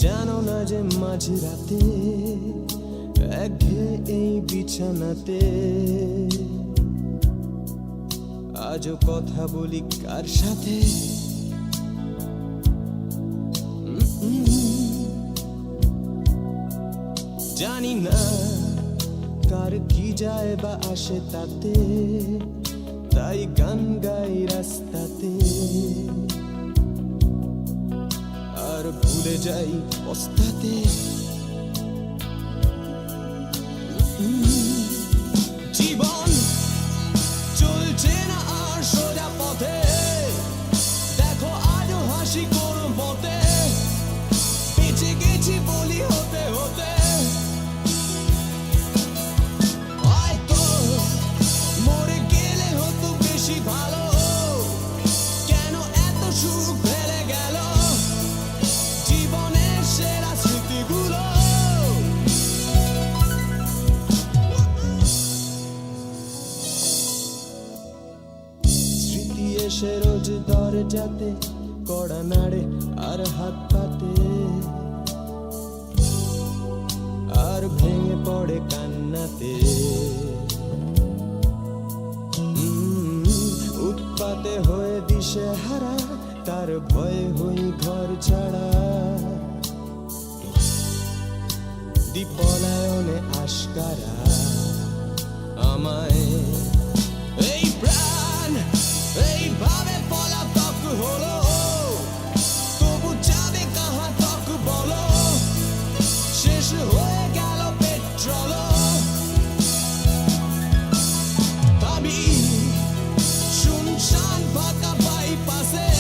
জানো না যে মাঝরাতে একঘেয়ে এই বিছানাতে আজও কথা বলি কার সাথে? জানি না কার কি যায় বা আসে তাতে, তাই গান গাই রাস্তাতে আর ভুলে যাই পস্তাতে। জীবন চলছে না আর সোজা পথে, দেখো আজও হাসি কোনো মতে বেঁচে গেছি বলি হতে হতে। হয়তো মরে গেলে হতো বেশি ভালো, কেন এত সুখ ফেলে গেল জীবনের সেরা স্মৃতিগুলো। স্মৃতি এসে রোজ দরজাতে কড়া নাড়ে আর হাত পাতে, আর ভেঙে পড়ে কান্নাতে। উৎপাতে হয়ে দিশে হারা, তার ভয়ে হই ঘর ছাড়া। পলায়নে আশকারা আমায় এই প্রাণ এইভাবে পলাতক হলো, তবু যাবে কাহা তক বলো? শেষ হয়ে গেল পেট্রোল, ভাবি শুনশান ফাঁকা বাইপাসে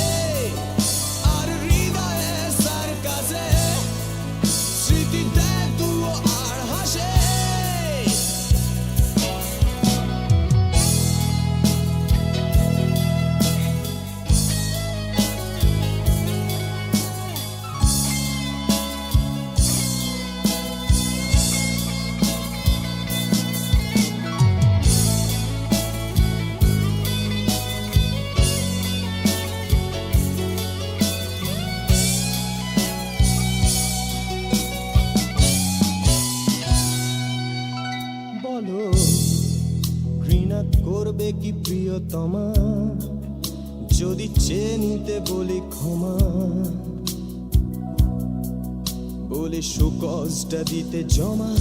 আর হৃদয়ে সার্কাসে স্মৃতিতে তুও আর হাসে। বলো ঘৃণা করবে কি প্রিয়তমা যদি চেয়ে নিতে বলি ক্ষমা, বলে সুকজটা দিতে জমা।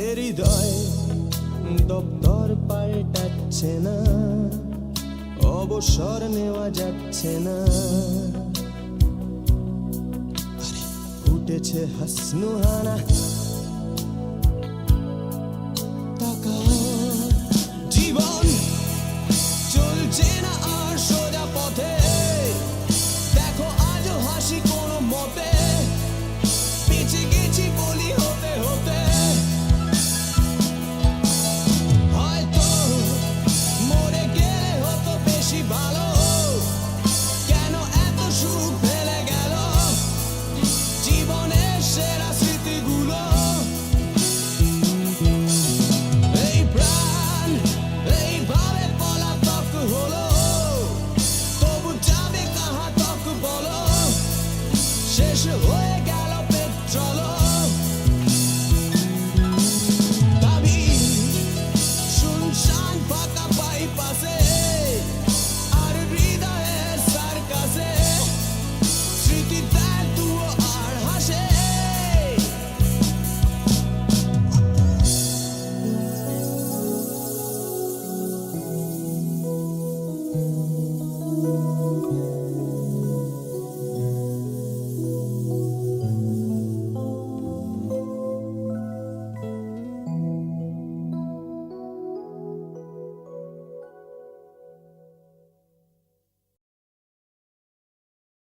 এ হৃদয় দপ্তর পাল্টাচ্ছে না, অবসর নেওয়া যাচ্ছে না। উঠেছে হাসনুহানা